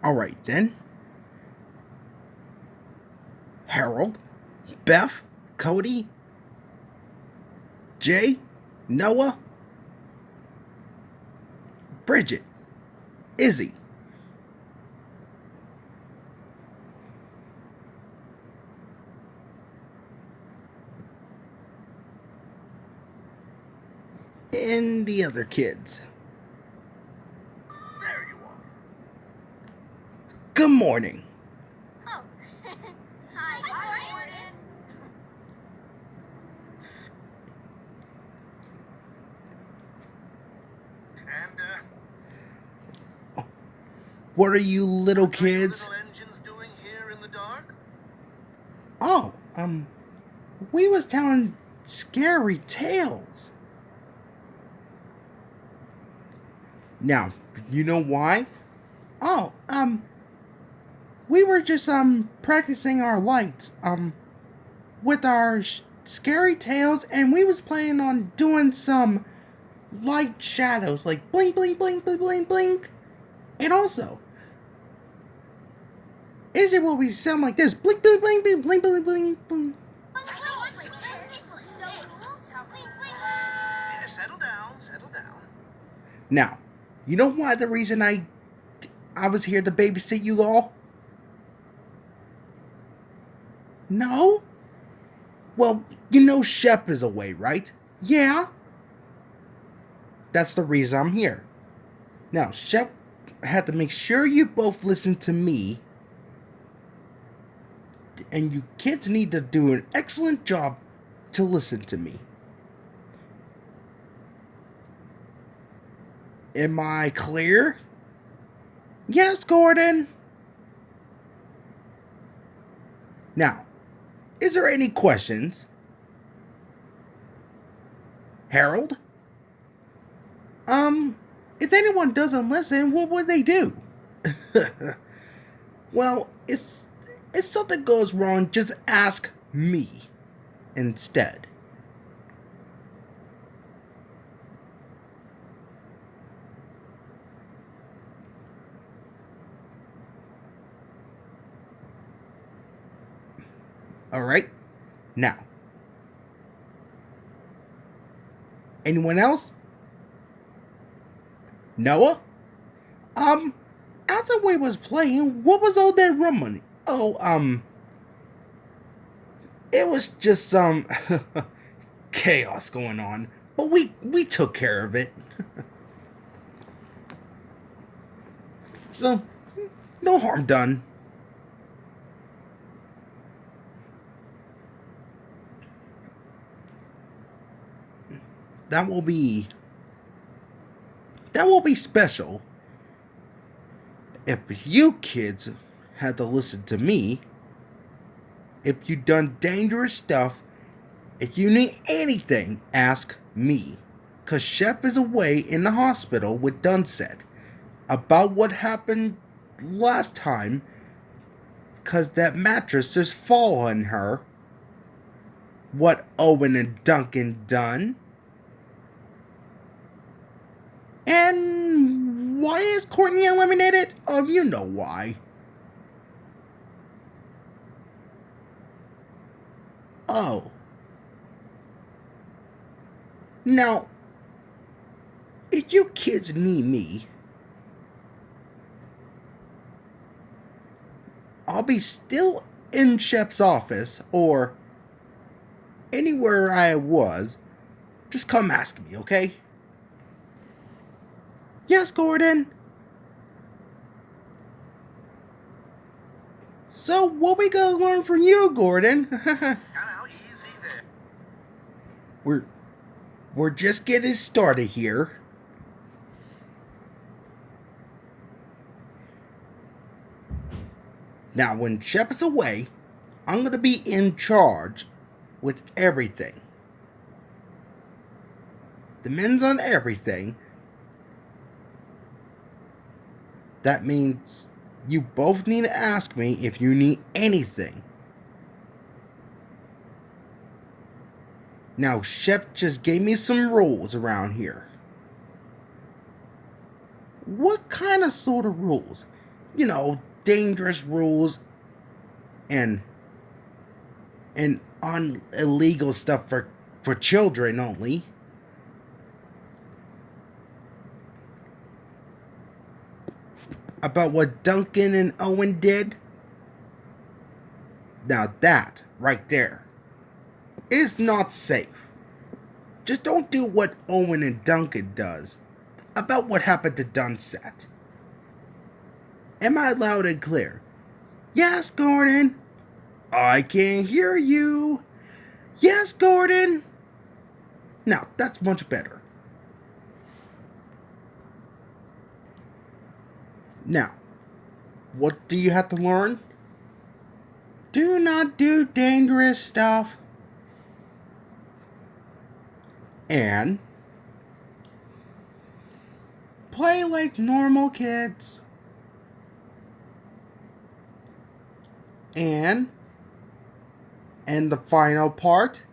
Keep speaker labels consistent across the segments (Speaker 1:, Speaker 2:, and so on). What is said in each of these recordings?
Speaker 1: Alright then. Harold, Beth, Cody, Jay, Noah, Bridget, Izzy. And the other kids.
Speaker 2: There you are.
Speaker 1: Good morning.
Speaker 3: Oh. Hi, Gordon.
Speaker 2: And,
Speaker 1: What are you little
Speaker 2: what are you
Speaker 1: kids?
Speaker 2: little engines doing here in the dark?
Speaker 1: Oh, we was telling scary tales. Now, you know why? Oh, we were just, practicing our lights, with our scary tales, and we was planning on doing some light shadows, like blink, blink, blink, blink, blink, blink. And also, is it what we sound like this? Blink, blink, blink, blink, blink, blink, blink, blink.
Speaker 2: Settle down, settle down.
Speaker 1: Now, you know why the reason I was here to babysit you all? No? Well, you know Shep is away, right? Yeah. That's the reason I'm here. Now, Shep had to make sure you both listen to me. And you kids need to do an excellent job to listen to me. Am I clear? Yes, Gordon. Now, is there any questions? Harold? If anyone doesn't listen, what would they do? Well, if something goes wrong, just ask me instead. Alright? Now. Anyone else? Noah? After we was playing, what was all that rumbling? Oh, it was just some chaos going on, but we took care of it. So, no harm done. That will be special if you kids had to listen to me. If you done dangerous stuff, if you need anything, ask me. Cause Shep is away in the hospital with Dunset about what happened last time. Cause that mattress just fall on her. What Owen and Duncan done. And why is Courtney eliminated? You know why. Oh. Now, if you kids need me, I'll be still in Shep's office or anywhere I was. Just come ask me, okay? Yes, Gordon. So, what we gonna learn from you, Gordon?
Speaker 2: Now, easy there.
Speaker 1: We're just getting started here. Now, when Shep is away, I'm gonna be in charge with everything. The men's on everything. That means you both need to ask me if you need anything. Now, Shep just gave me some rules around here. What kind of sort of rules? dangerous rules and illegal stuff for children only. About what Duncan and Owen did. Now that, right there, is not safe. Just don't do what Owen and Duncan does about what happened to Dunset. Am I loud and clear? Yes, Gordon. I can hear you. Yes, Gordon. Now, that's much better. Now, what do you have to learn? Do not do dangerous stuff. And play like normal kids. And the final part,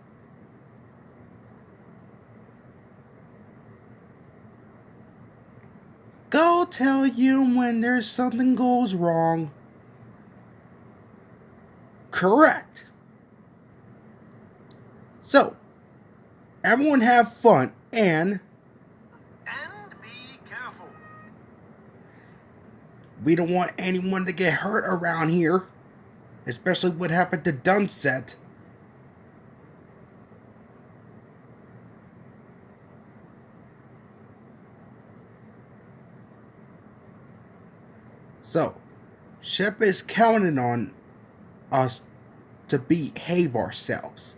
Speaker 1: go tell you when there's something goes wrong. Correct. So, everyone have fun and
Speaker 2: be careful.
Speaker 1: We don't want anyone to get hurt around here. Especially what happened to Dunset. So, Shep is counting on us to behave ourselves.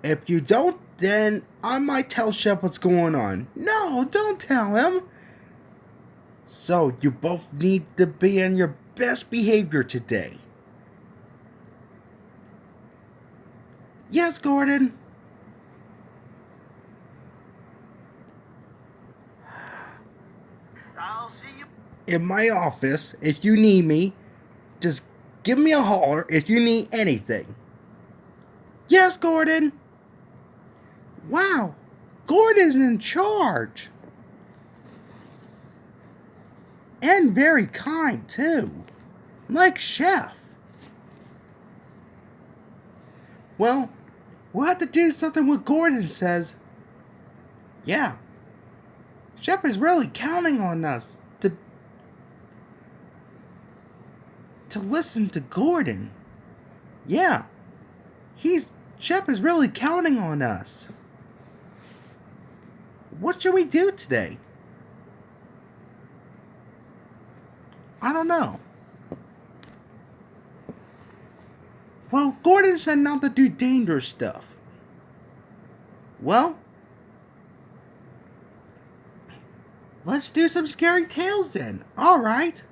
Speaker 1: If you don't, then I might tell Shep what's going on. No, don't tell him. So, you both need to be on your best behavior today. Yes, Gordon.
Speaker 2: I'll see you
Speaker 1: In my office, if you need me, just give me a holler if you need anything. Yes, Gordon. Wow, Gordon's in charge. And very kind, too. Like Chef. Well, we'll have to do something what Gordon says. Yeah. Shep is really counting on us to listen to Gordon. Yeah. Shep is really counting on us. What should we do today? I don't know. Well, Gordon said not to do dangerous stuff. Well, let's do some scary tales then. Alright.